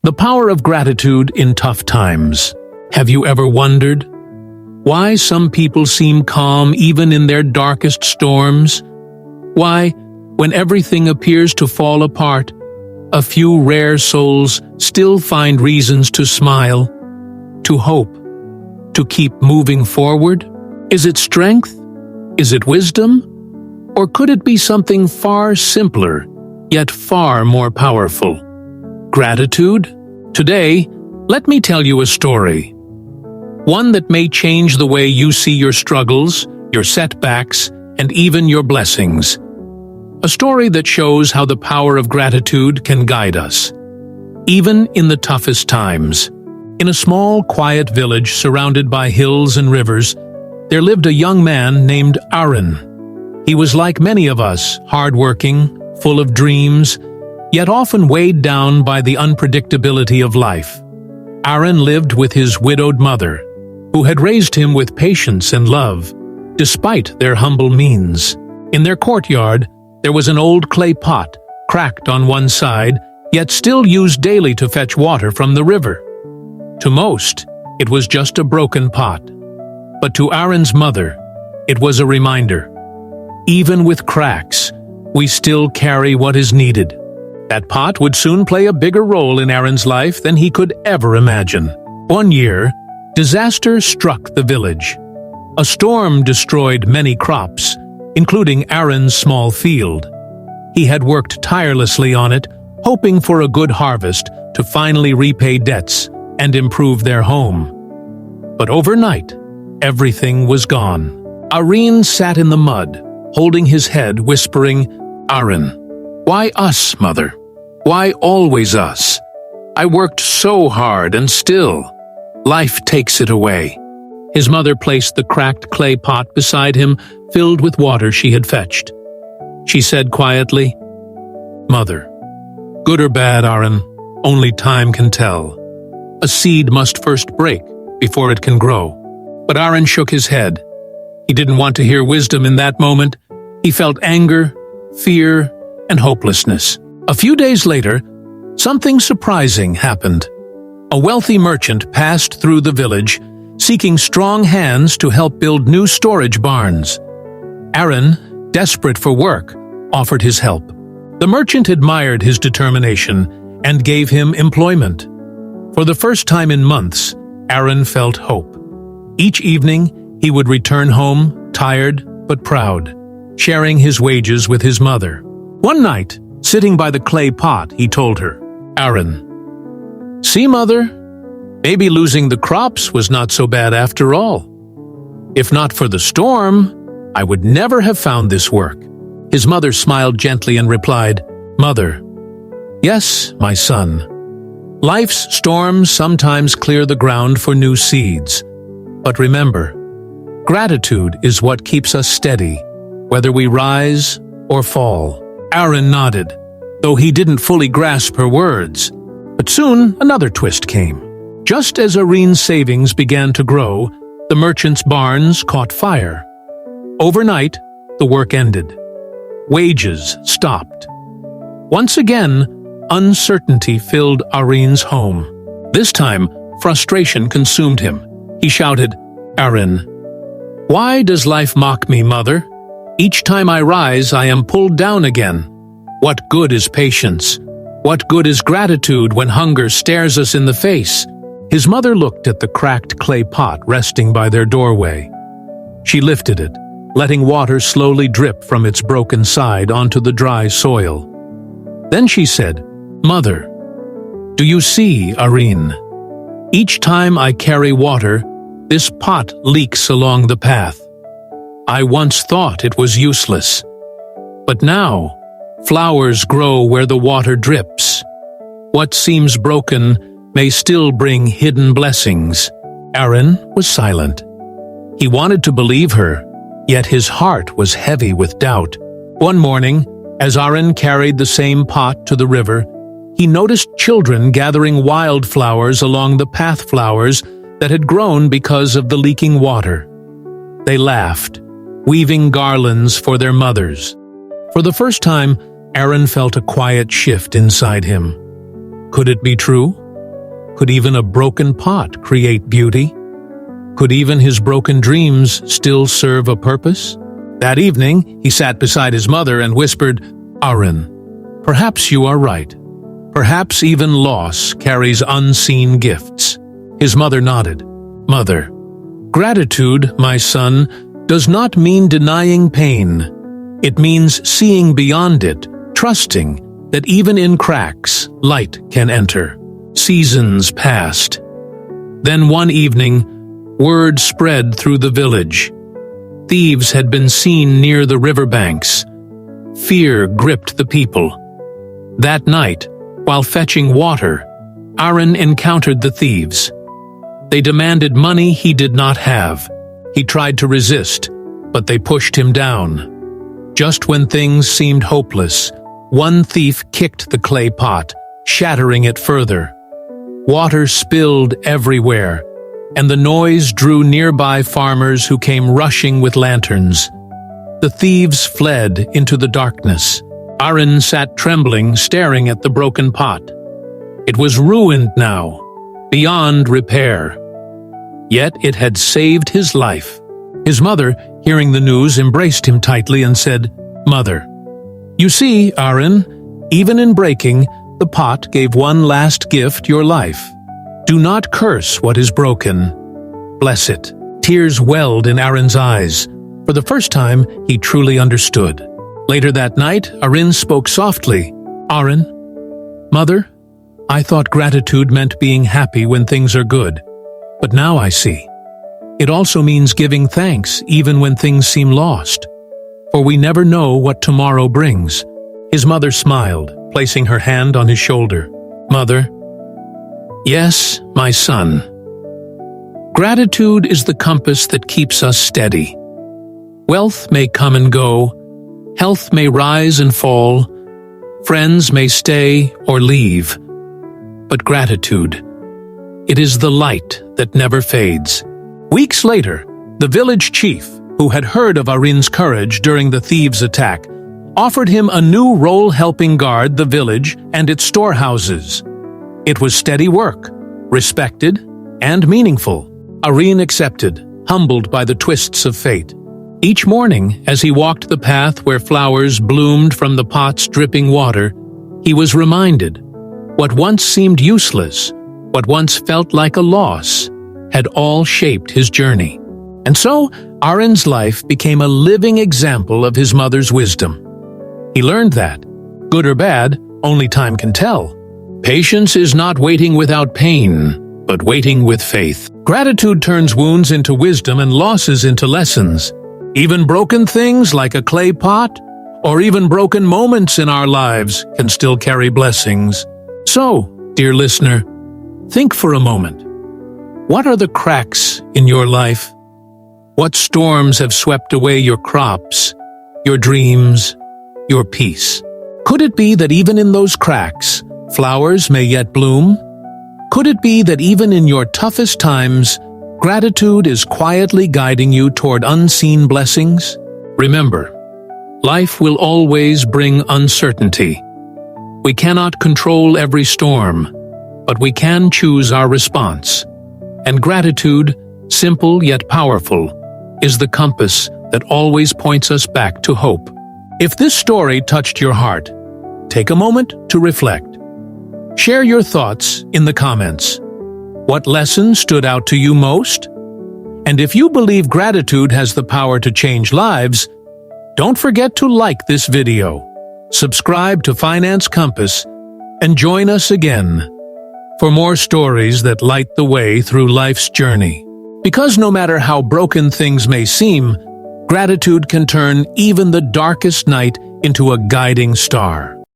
The power of gratitude in tough times. Have you ever wondered why some people seem calm even in their darkest storms? Why, when everything appears to fall apart, a few rare souls still find reasons to smile, to hope, to keep moving forward? Is it strength? Is it wisdom? Or could it be something far simpler, yet far more powerful? Gratitude? Today, let me tell you a story. One that may change the way you see your struggles, your setbacks, and even your blessings. A story that shows how the power of gratitude can guide us, even in the toughest times. In a small, quiet village surrounded by hills and rivers, there lived a young man named Arin. He was like many of us, hardworking, full of dreams, yet often weighed down by the unpredictability of life. Arin lived with his widowed mother, who had raised him with patience and love, despite their humble means. In their courtyard, there was an old clay pot, cracked on one side, yet still used daily to fetch water from the river. To most, it was just a broken pot. But to Arin's mother, it was a reminder. Even with cracks, we still carry what is needed. That pot would soon play a bigger role in Arin's life than he could ever imagine. One year, disaster struck the village. A storm destroyed many crops, including Arin's small field. He had worked tirelessly on it, hoping for a good harvest to finally repay debts and improve their home. But overnight, everything was gone. Arin sat in the mud, holding his head, whispering, "Arin, why us, mother? Why always us? I worked so hard and still, life takes it away." His mother placed the cracked clay pot beside him, filled with water she had fetched. She said quietly, "Mother, good or bad, Arin, only time can tell. A seed must first break before it can grow." But Arin shook his head. He didn't want to hear wisdom in that moment. He felt anger, fear, and hopelessness. A few days later, something surprising happened. A wealthy merchant passed through the village, seeking strong hands to help build new storage barns. Arin, desperate for work, offered his help. The merchant admired his determination and gave him employment. For the first time in months, Arin felt hope. Each evening, he would return home, tired but proud, sharing his wages with his mother. One night, sitting by the clay pot, he told her, "Arin, see, mother, maybe losing the crops was not so bad after all. If not for the storm, I would never have found this work." His mother smiled gently and replied, "Mother, yes, my son. Life's storms sometimes clear the ground for new seeds. But remember, gratitude is what keeps us steady, whether we rise or fall." Arin nodded, though he didn't fully grasp her words. But soon another twist came. Just as Arin's savings began to grow, the merchant's barns caught fire. Overnight, the work ended. Wages stopped. Once again, uncertainty filled Arin's home. This time, frustration consumed him. He shouted, "Arin, why does life mock me, mother? Each time I rise, I am pulled down again. What good is patience? What good is gratitude when hunger stares us in the face?" His mother looked at the cracked clay pot resting by their doorway. She lifted it, letting water slowly drip from its broken side onto the dry soil. Then she said, "Mother, do you see, Arin? Each time I carry water, this pot leaks along the path. I once thought it was useless. But now, flowers grow where the water drips. What seems broken may still bring hidden blessings." Arin was silent. He wanted to believe her, yet his heart was heavy with doubt. One morning, as Arin carried the same pot to the river, he noticed children gathering wildflowers along the path flowers that had grown because of the leaking water. They laughed, weaving garlands for their mothers. For the first time, Arin felt a quiet shift inside him. Could it be true? Could even a broken pot create beauty? Could even his broken dreams still serve a purpose? That evening, he sat beside his mother and whispered, "Arin, perhaps you are right. Perhaps even loss carries unseen gifts." His mother nodded. "Mother, gratitude, my son, does not mean denying pain. It means seeing beyond it, trusting that even in cracks, light can enter." Seasons passed. Then one evening, word spread through the village. Thieves had been seen near the riverbanks. Fear gripped the people. That night, while fetching water, Arin encountered the thieves. They demanded money he did not have. He tried to resist, but they pushed him down. Just when things seemed hopeless, one thief kicked the clay pot, shattering it further. Water spilled everywhere, and the noise drew nearby farmers who came rushing with lanterns. The thieves fled into the darkness. Arin sat trembling, staring at the broken pot. It was ruined now, beyond repair. Yet it had saved his life. His mother, hearing the news, embraced him tightly and said, "Mother, you see, Arin, even in breaking, the pot gave one last gift, your life. Do not curse what is broken. Bless it." Tears welled in Arin's eyes. For the first time, he truly understood. Later that night, Arin spoke softly. "Arin, Mother, I thought gratitude meant being happy when things are good. But now I see. It also means giving thanks even when things seem lost. For we never know what tomorrow brings." His mother smiled, placing her hand on his shoulder. "Mother, yes, my son. Gratitude is the compass that keeps us steady. Wealth may come and go, health may rise and fall, friends may stay or leave. But gratitude, it is the light that never fades." Weeks later, the village chief, who had heard of Arin's courage during the thieves' attack, offered him a new role helping guard the village and its storehouses. It was steady work, respected, and meaningful. Arin accepted, humbled by the twists of fate. Each morning, as he walked the path where flowers bloomed from the pot's dripping water, he was reminded, what once seemed useless, what once felt like a loss, had all shaped his journey. And so, Arin's life became a living example of his mother's wisdom. He learned that, good or bad, only time can tell. Patience is not waiting without pain, but waiting with faith. Gratitude turns wounds into wisdom and losses into lessons. Even broken things like a clay pot, or even broken moments in our lives, can still carry blessings. So, dear listener, think for a moment. What are the cracks in your life? What storms have swept away your crops, your dreams, your peace? Could it be that even in those cracks, flowers may yet bloom? Could it be that even in your toughest times, gratitude is quietly guiding you toward unseen blessings? Remember, life will always bring uncertainty. We cannot control every storm, but we can choose our response. And gratitude, simple yet powerful, is the compass that always points us back to hope. If this story touched your heart, take a moment to reflect. Share your thoughts in the comments. What lesson stood out to you most? And if you believe gratitude has the power to change lives, don't forget to like this video, subscribe to Finance Compass, and join us again for more stories that light the way through life's journey. Because no matter how broken things may seem, gratitude can turn even the darkest night into a guiding star.